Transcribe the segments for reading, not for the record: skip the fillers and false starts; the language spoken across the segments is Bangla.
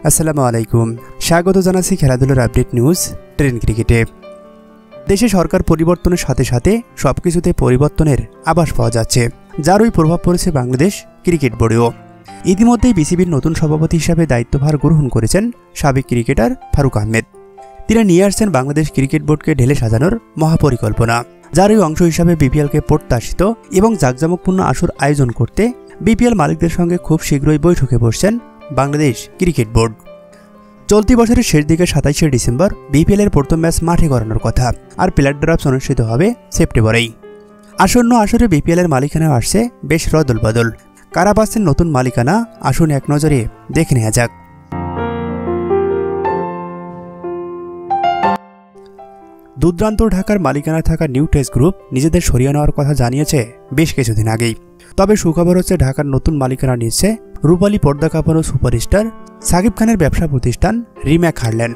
আসসালামু আলাইকুম। স্বাগত জানাচ্ছি খেলাধুলার আপডেট নিউজ ট্রেন ক্রিকেটে। দেশে সরকার পরিবর্তনের সাথে সাথে সবকিছুতে পরিবর্তনের আভাস পাওয়া যাচ্ছে, যারই প্রভাব পড়েছে বাংলাদেশ ক্রিকেট বোর্ডেও। ইতিমধ্যেই বিসিবির নতুন সভাপতি হিসাবে দায়িত্বভার গ্রহণ করেছেন সাবেক ক্রিকেটার ফারুক আহমেদ। তিনি নিয়ে আসছেন বাংলাদেশ ক্রিকেট বোর্ডকে ঢেলে সাজানোর মহাপরিকল্পনা, যারই অংশ হিসাবে বিপিএলকে প্রত্যাশিত এবং জাঁকজমকপূর্ণ আসর আয়োজন করতে বিপিএল মালিকদের সঙ্গে খুব শীঘ্রই বৈঠকে বসছেন বাংলাদেশ ক্রিকেট বোর্ড। চলতি বছরের শেষ দিকে 27শে ডিসেম্বর বিপিএলের প্রথম ম্যাচ মাঠে করানোর কথা, আর প্লেয়ার ড্রাফট অনুষ্ঠিত হবে সেপ্টেম্বরেই। আসন্ন আসরে বিপিএলের মালিকানাও আসছে বেশ রদল বদল। কারা পাচ্ছেন নতুন মালিকানা, আসুন এক নজরে দেখে নেওয়া যাক। দুর্দান্ত ঢাকার মালিকানায় থাকা নিউ টেস্ট গ্রুপ নিজেদের সরিয়ে নেওয়ার কথা জানিয়েছে বেশ কিছুদিন আগেই। তবে সুখবর হচ্ছে ঢাকার নতুন মালিকানা নিচ্ছে রূপালী পর্দা কাঁপানো সুপারস্টার সাকিব খানের ব্যবসা প্রতিষ্ঠান রিম্যাক হারল্যান্ড।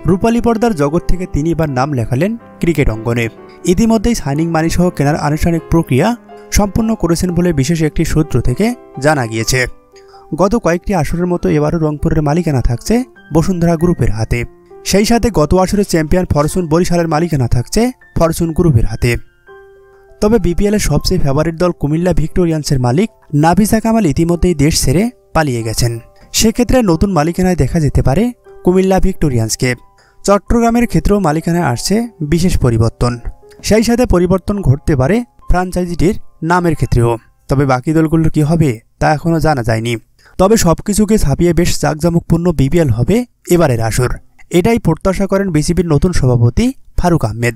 রূপালী পর্দার জগৎ থেকে তিনি এবার নাম লেখালেন ক্রিকেট অঙ্গনে। ইতিমধ্যেই সাইনিং মানি সহ কেনার আনুষ্ঠানিক প্রক্রিয়া সম্পন্ন করেছেন বলে বিশেষ একটি সূত্র থেকে জানা গিয়েছে। গত কয়েকটি আসরের মতো এবারও রংপুরের মালিকানা থাকছে বসুন্ধরা গ্রুপের হাতে। সেই সাথে গত আসরের চ্যাম্পিয়ন ফরচুন বরিশালের মালিকানা থাকছে ফরচুন গ্রুপের হাতে। তবে বিপিএলের সবচেয়ে ফেভারিট দল কুমিল্লা ভিক্টোরিয়ান্সের মালিক নাফিসা কামাল ইতিমধ্যেই দেশ ছেড়ে পালিয়ে গেছেন। সেক্ষেত্রে নতুন মালিকানায় দেখা যেতে পারে কুমিল্লা ভিক্টোরিয়ান্সকে। চট্টগ্রামের ক্ষেত্রেও মালিকানায় আসছে বিশেষ পরিবর্তন। সেই সাথে পরিবর্তন ঘটতে পারে ফ্র্যাঞ্চাইজিটির নামের ক্ষেত্রেও। তবে বাকি দলগুলোর কি হবে তা এখনও জানা যায়নি। তবে সবকিছুকে ছাপিয়ে বেশ জাঁকজমকপূর্ণ বিপিএল হবে এবারের আসর, এটাই প্রত্যাশা করেন বিসিবির নতুন সভাপতি ফারুক আহমেদ।